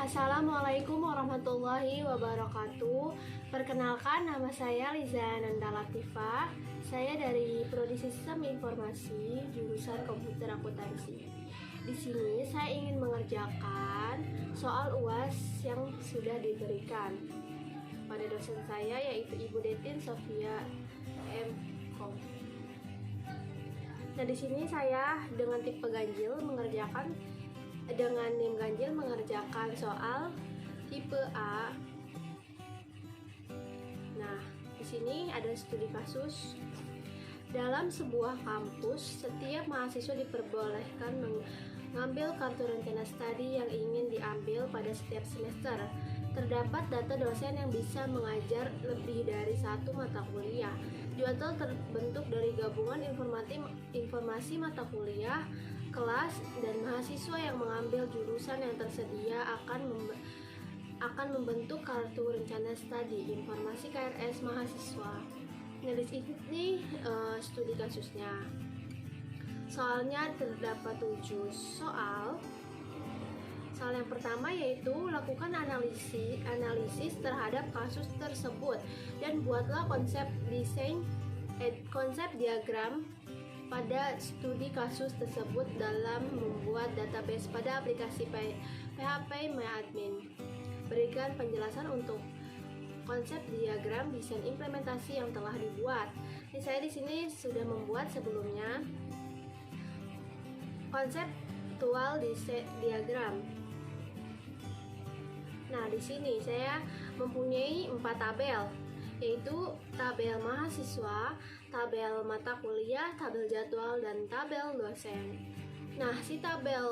Assalamualaikum warahmatullahi wabarakatuh. Perkenalkan, nama saya Liza Nanda Latifah. Saya dari Prodi Sistem Informasi, jurusan Komputer Akuntansi. Di sini saya ingin mengerjakan soal UAS yang sudah diberikan pada dosen saya, yaitu Ibu Detin Sofia M. Kom. Nah, di sini saya dengan tipe ganjil dengan NIM ganjil mengerjakan soal tipe A. Nah, di sini ada studi kasus. Dalam sebuah kampus, setiap mahasiswa diperbolehkan mengambil kartu rencana studi yang ingin diambil pada setiap semester. Terdapat data dosen yang bisa mengajar lebih dari satu mata kuliah. Jadwal terbentuk dari gabungan informasi mata kuliah, kelas, dan mahasiswa yang mengambil jurusan yang tersedia akan membentuk kartu rencana studi informasi KRS mahasiswa. Nah, di sini studi kasusnya. Soalnya terdapat 7 soal. Soal yang pertama yaitu lakukan analisis terhadap kasus tersebut dan buatlah konsep diagram pada studi kasus tersebut dalam membuat database pada aplikasi PHP MyAdmin. Berikan penjelasan untuk konsep diagram desain implementasi yang telah dibuat. Saya di sini sudah membuat sebelumnya konseptual diagram. Nah, di sini saya mempunyai 4 tabel, yaitu tabel mahasiswa, tabel mata kuliah, tabel jadwal, dan tabel dosen. Nah, si tabel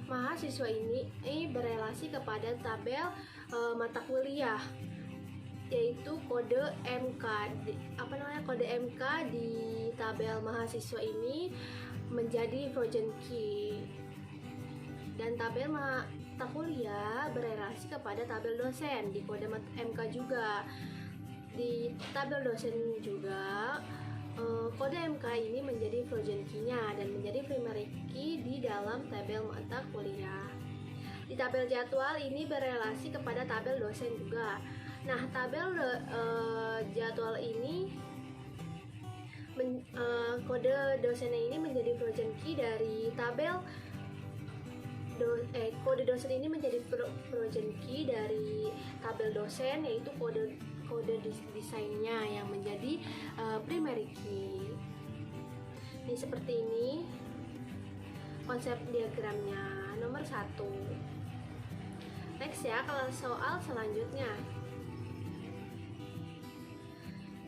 mahasiswa ini berelasi kepada tabel mata kuliah, yaitu kode MK. Kode MK di tabel mahasiswa ini menjadi frozen key, dan tabel mata kuliah berelasi kepada tabel dosen di kode MK juga. Di tabel dosen juga kode MK ini menjadi frozen key-nya dan menjadi primary key di dalam tabel mata kuliah. Di tabel jadwal ini berelasi kepada tabel dosen juga. Nah, tabel jadwal ini kode dosennya ini menjadi frozen key dari tabel kode dosen ini menjadi frozen key dari tabel dosen, yaitu kode desainnya yang menjadi primary key. Ini seperti ini konsep diagramnya. Nomor 1. Next ya, kalau soal selanjutnya.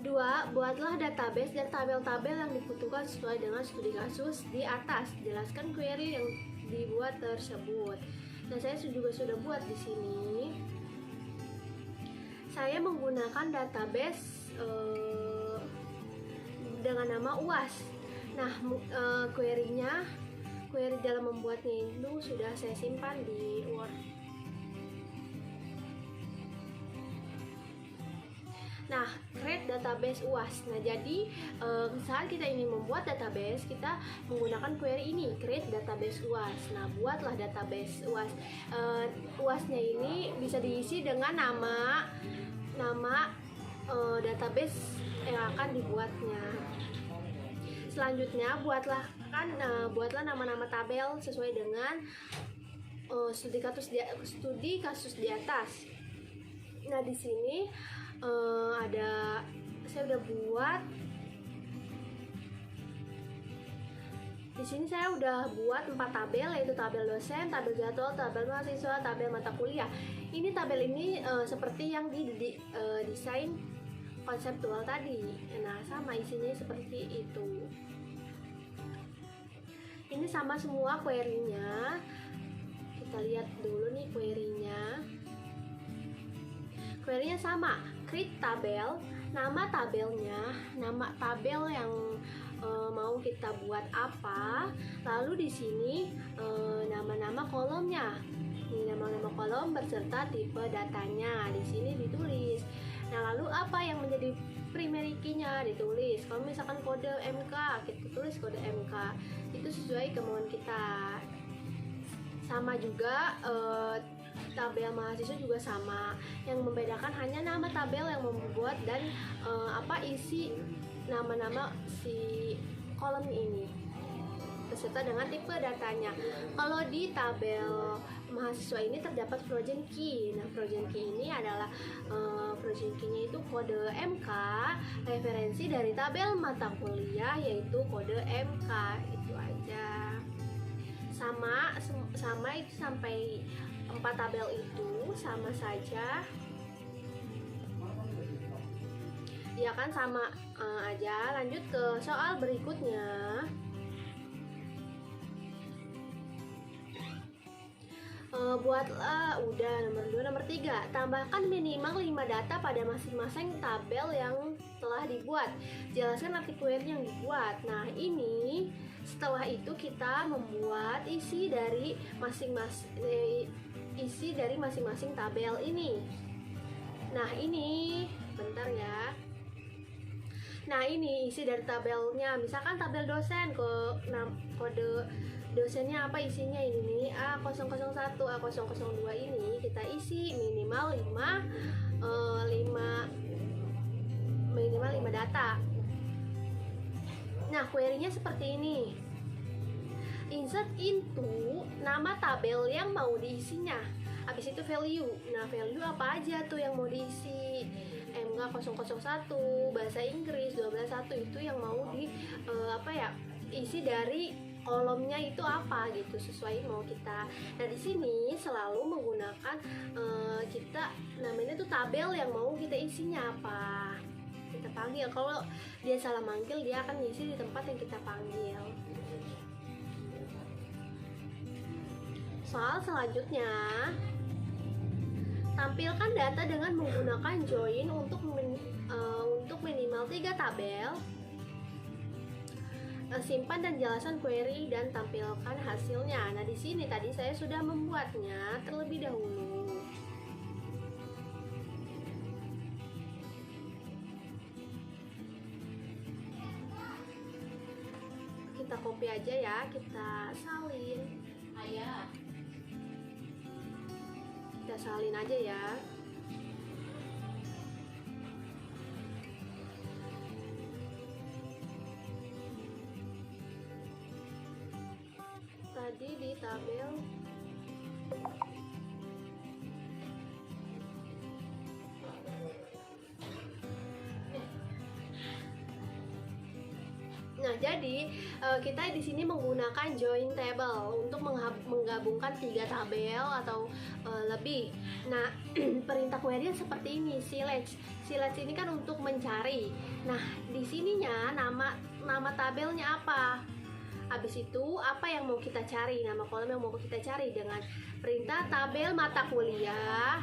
2. Buatlah database dan tabel-tabel yang dibutuhkan sesuai dengan studi kasus di atas. Jelaskan query yang dibuat tersebut. Nah, saya juga sudah buat di sini. Saya menggunakan database dengan nama UAS. Nah, query dalam membuatnya itu sudah saya simpan di Word. Nah, create database UAS. Nah, jadi saat kita ingin membuat database, kita menggunakan query ini, create database UAS. Nah, buatlah database UAS. UAS-nya ini bisa diisi dengan nama database yang akan dibuatnya. Selanjutnya, buatlah nama-nama tabel sesuai dengan studi kasus di atas. Nah, di sini saya udah buat. Di sini saya udah buat 4 tabel, yaitu tabel dosen, tabel jadwal, tabel mahasiswa, tabel mata kuliah. Ini tabel ini seperti yang di desain konseptual tadi. Nah, sama isinya seperti itu. Ini sama semua query-nya. Kita lihat dulu nih query-nya. Query-nya sama, create tabel, nama tabelnya, nama tabel yang mau kita buat apa, lalu di sini nama-nama kolomnya. Ini nama-nama kolom berserta tipe datanya di sini ditulis. Nah, lalu apa yang menjadi primary key-nya ditulis. Kalau misalkan kode MK, kita tulis kode MK. Itu sesuai kemauan kita. Sama juga tabel mahasiswa juga sama. Yang membedakan hanya nama tabel yang membuat dan isi nama-nama si kolom ini beserta dengan tipe datanya. Kalau di tabel mahasiswa ini terdapat frozen key. Nah, frozen key ini adalah frozen key-nya itu kode MK, referensi dari tabel mata kuliah yaitu kode MK. Itu aja. Sama itu sampai 4 tabel itu sama saja. Ya kan, sama aja. Lanjut ke soal berikutnya. Buatlah udah nomor 2, nomor 3. Tambahkan minimal 5 data pada masing-masing tabel yang telah dibuat. Jelaskan arti query yang dibuat. Nah, ini setelah itu kita membuat isi dari masing-masing tabel ini. Nah, ini bentar ya. Nah, ini isi dari tabelnya. Misalkan tabel dosen kode dosennya apa isinya ini nih, A001, A002 ini kita isi minimal 5 data. Nah, query-nya seperti ini. Insert into nama tabel yang mau diisinya. Habis itu value. Nah, value apa aja tuh yang mau diisi? MK001, bahasa Inggris 121 itu yang mau isi dari kolomnya itu apa gitu, sesuai mau kita. Nah, di sini selalu menggunakan kita namanya tuh tabel yang mau kita isinya apa. Kita panggil. Kalau dia salah manggil, dia akan ngisi di tempat yang kita panggil. Soal selanjutnya, tampilkan data dengan menggunakan join untuk minimal 3 tabel. Simpan dan jelaskan query dan tampilkan hasilnya. Nah, di sini tadi saya sudah membuatnya terlebih dahulu. Kita copy aja ya, kita salin. Kita salin aja ya. Tadi di tabel Nah, jadi kita di sini menggunakan join table untuk menggabungkan 3 tabel atau lebih. Nah, perintah query seperti ini, select. Select ini kan untuk mencari. Nah, di sininya nama tabelnya apa? Habis itu apa yang mau kita cari? Nama kolom yang mau kita cari dengan perintah tabel mata kuliah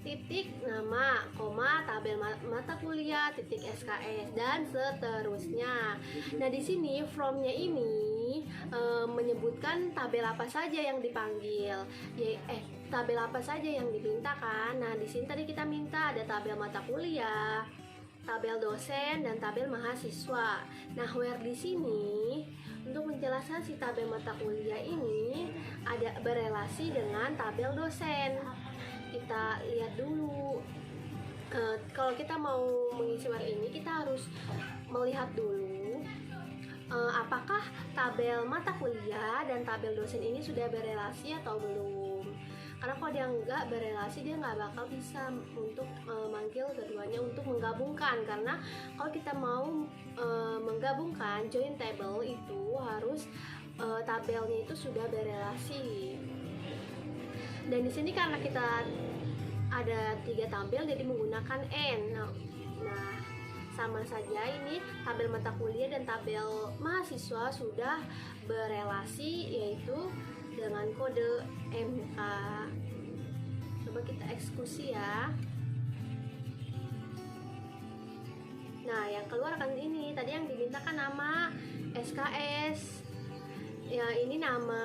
titik nama, koma, tabel mata kuliah, titik SKS, dan seterusnya. Nah, di sini from-nya ini menyebutkan tabel apa saja yang dipanggil, tabel apa saja yang dimintakan. Nah, di sini tadi kita minta ada tabel mata kuliah, tabel dosen, dan tabel mahasiswa. Nah, where di sini untuk menjelaskan si tabel mata kuliah ini ada berelasi dengan tabel dosen. Kita lihat dulu, kalau kita mau mengisi where ini kita harus melihat dulu apakah tabel mata kuliah dan tabel dosen ini sudah berelasi atau belum. Karena kalau dia nggak berelasi, dia nggak bakal bisa untuk manggil keduanya untuk menggabungkan. Karena kalau kita mau menggabungkan join table itu harus tabelnya itu sudah berelasi. Dan di sini karena kita ada 3 tabel, jadi menggunakan N. Nah, sama saja ini tabel mata kuliah dan tabel mahasiswa sudah berelasi, yaitu dengan kode MK. Coba kita eksekusi ya. Nah, yang keluar kan ini tadi yang dimintakan nama SKS. Ya, ini nama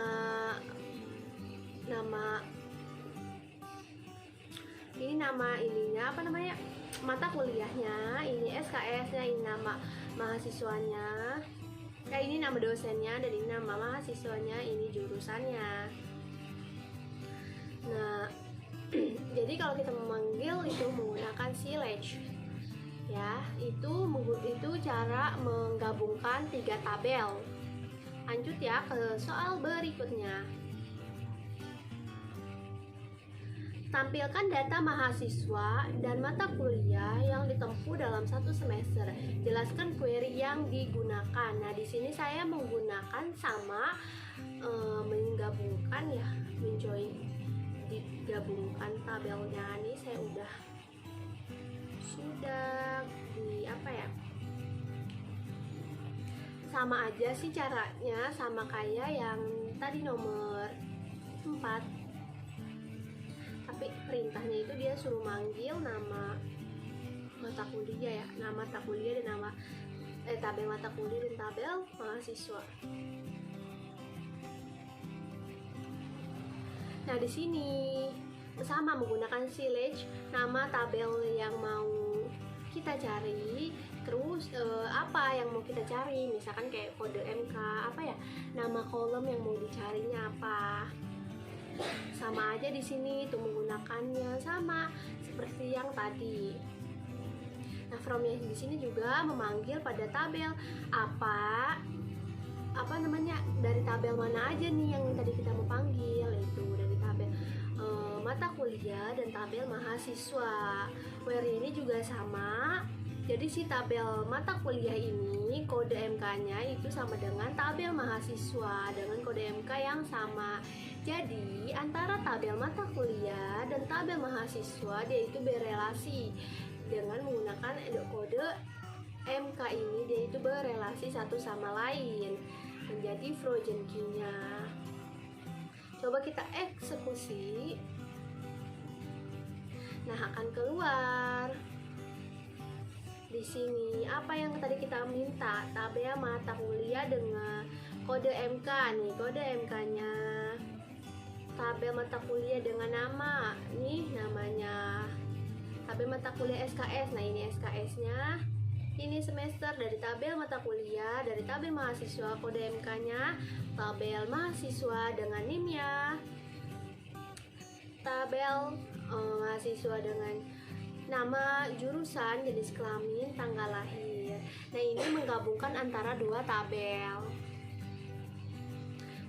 ininya apa namanya, mata kuliahnya, ini SKS-nya, ini nama mahasiswanya, ini nama dosennya, dan ini nama mahasiswanya, ini jurusannya. Nah, jadi kalau kita memanggil itu menggunakan silage. Ya, itu cara menggabungkan 3 tabel. Lanjut ya ke soal berikutnya. Tampilkan data mahasiswa dan mata kuliah yang ditempuh dalam satu semester. Jelaskan query yang digunakan. Nah, di sini saya menggunakan sama menggabungkan ya, digabungkan tabelnya. Ini saya sudah di apa ya? Sama aja sih caranya, sama kayak yang tadi nomor 4. Tapi perintahnya itu dia suruh manggil nama mata kuliah ya, nama mata kuliah dan nama tabel mata kuliah dan tabel mahasiswa. Nah, di sini sama menggunakan silage, nama tabel yang mau kita cari, terus apa yang mau kita cari, misalkan kayak kode MK, apa ya, nama kolom yang mau dicarinya apa. Sama aja di sini itu menggunakannya sama seperti yang tadi. Nah, from-nya di sini juga memanggil pada tabel apa namanya, dari tabel mana aja nih yang tadi kita mau panggil, itu dari tabel mata kuliah dan tabel mahasiswa. Where ini juga sama. Jadi si tabel mata kuliah ini kode MK-nya itu sama dengan tabel mahasiswa dengan kode MK yang sama. Jadi antara tabel mata kuliah dan tabel mahasiswa dia itu berelasi dengan menggunakan kode MK ini, dia itu berelasi satu sama lain menjadi frozen key-nya. Coba kita eksekusi. Nah, akan keluar di sini apa yang tadi kita minta, tabel mata kuliah dengan kode MK nih, kode MK-nya. Tabel mata kuliah dengan nama, nih namanya tabel mata kuliah SKS. Nah, ini SKS-nya. Ini semester dari tabel mata kuliah, dari tabel mahasiswa kode MK-nya, tabel mahasiswa dengan NIM-nya, tabel mahasiswa dengan nama, jurusan, jenis kelamin, tanggal lahir. Nah, ini menggabungkan antara dua tabel.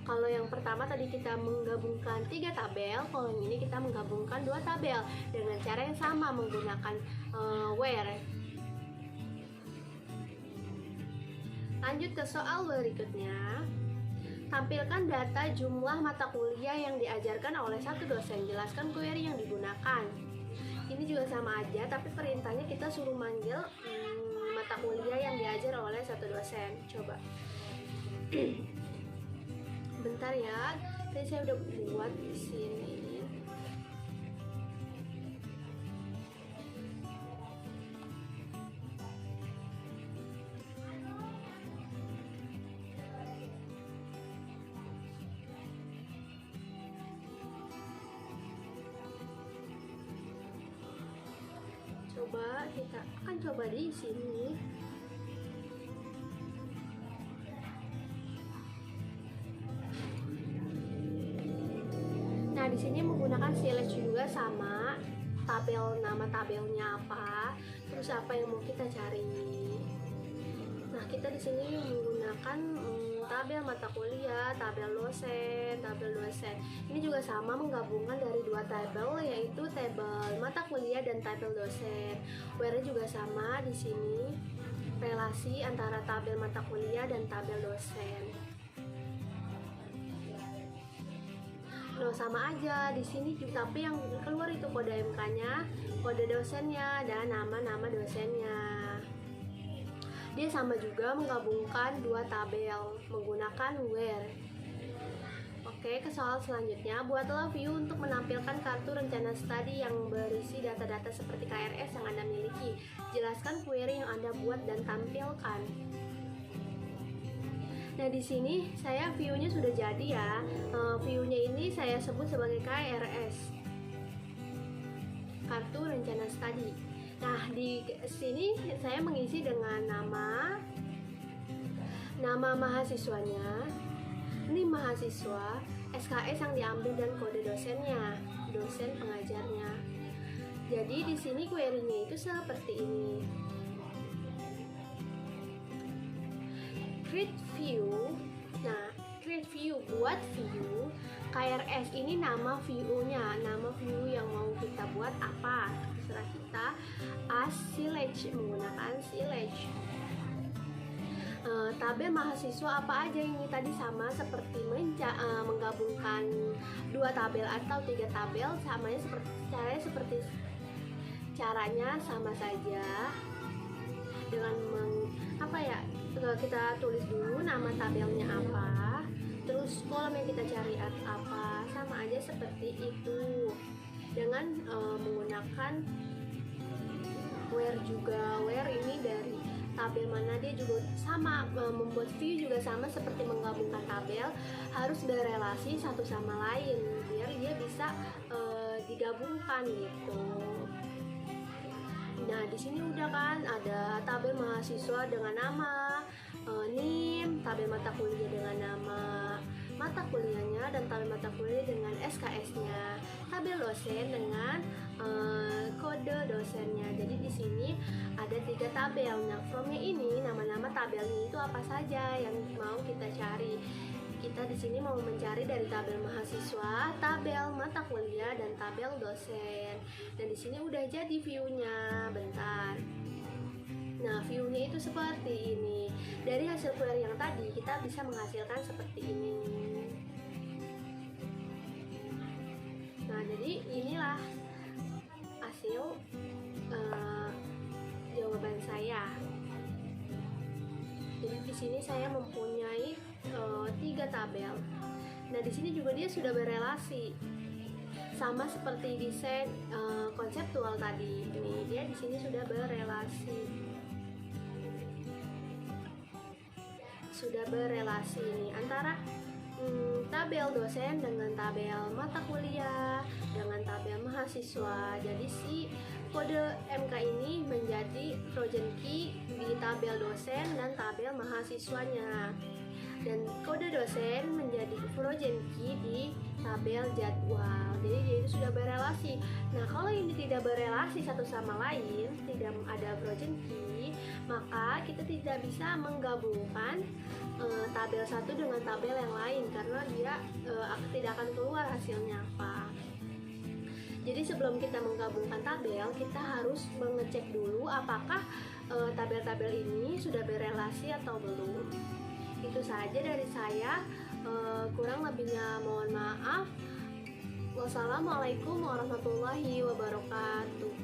Kalau yang pertama tadi kita menggabungkan 3 tabel, kalau yang ini kita menggabungkan 2 tabel dengan cara yang sama menggunakan where. Lanjut ke soal berikutnya. Tampilkan data jumlah mata kuliah yang diajarkan oleh satu dosen. Jelaskan query yang digunakan. Ini juga sama aja, tapi perintahnya kita suruh manggil mata kuliah yang diajar oleh satu dosen. Coba. Bentar ya, tadi saya udah buat di sini. Coba kita akan coba di sini. Nah, di sini menggunakan silage juga sama, tabel, nama tabelnya apa, terus apa yang mau kita cari. Nah, kita di sini menggunakan tabel mata kuliah, tabel dosen. Ini juga sama menggabungkan dari 2 tabel, yaitu tabel mata kuliah dan tabel dosen. Where juga sama di sini, relasi antara tabel mata kuliah dan tabel dosen. Nah, sama aja di sini juga, tapi yang keluar itu kode MK-nya, kode dosennya, dan nama-nama dosennya. Dia sama juga menggabungkan 2 tabel menggunakan where. Oke, ke soal selanjutnya. Buatlah view untuk menampilkan kartu rencana studi yang berisi data-data seperti KRS yang Anda miliki. Jelaskan query yang Anda buat dan tampilkan. Nah, di sini saya view-nya sudah jadi ya. View-nya ini saya sebut sebagai KRS, kartu rencana studi. Nah, di sini saya mengisi dengan nama mahasiswanya, ini mahasiswa, SKS yang diambil dan kode dosennya. dosen pengajarnya. Jadi di sini query-nya itu seperti ini. Create view. Nah, create view, buat view. KRS ini nama view-nya, nama view yang mau kita buat apa? Terserah kita. As select, menggunakan select. Tabel mahasiswa apa aja ini tadi sama seperti menggabungkan 2 tabel atau 3 tabel, caranya sama saja dengan kita tulis dulu nama tabelnya apa, terus kolom yang kita cari apa, sama aja seperti itu dengan menggunakan where juga. Where ini dari tabel mana, dia juga sama, membuat view juga sama seperti menggabungkan tabel, harus berelasi satu sama lain biar dia bisa digabungkan gitu. Nah, di sini udah kan ada tabel mahasiswa dengan nama NIM, tabel mata kuliah dengan nama mata kuliahnya, dan tabel mata kuliah dengan SKS-nya, tabel dosen dengan kode dosennya. Jadi di sini ada 3 tabel. Nah, from-nya ini nama-nama tabelnya itu apa saja yang mau kita cari. Kita di sini mau mencari dari tabel mahasiswa, tabel mata kuliah, dan tabel dosen. Dan di sini udah jadi view-nya. Bentar. Nah, view-nya itu seperti ini. Dari hasil query yang tadi kita bisa menghasilkan seperti ini. Nah, jadi inilah hasil jawaban saya. Jadi di sini saya mempunyai 3 tabel. Nah, di sini juga dia sudah berelasi, sama seperti desain konseptual tadi. Ini dia di sini sudah berelasi nih antara tabel dosen dengan tabel mata kuliah dengan tabel mahasiswa. Jadi si kode MK ini menjadi Trojan key di tabel dosen dan tabel mahasiswanya, dan kode dosen menjadi Trojan key di tabel jadwal. Jadi dia itu sudah berelasi. Nah, kalau ini tidak berelasi satu sama lain, tidak ada Trojan key, maka kita tidak bisa menggabungkan tabel satu dengan tabel yang lain karena dia tidak akan keluar hasilnya apa. Jadi sebelum kita menggabungkan tabel, kita harus mengecek dulu apakah tabel-tabel ini sudah berelasi atau belum. Itu saja dari saya, kurang lebihnya mohon maaf. Wassalamualaikum warahmatullahi wabarakatuh.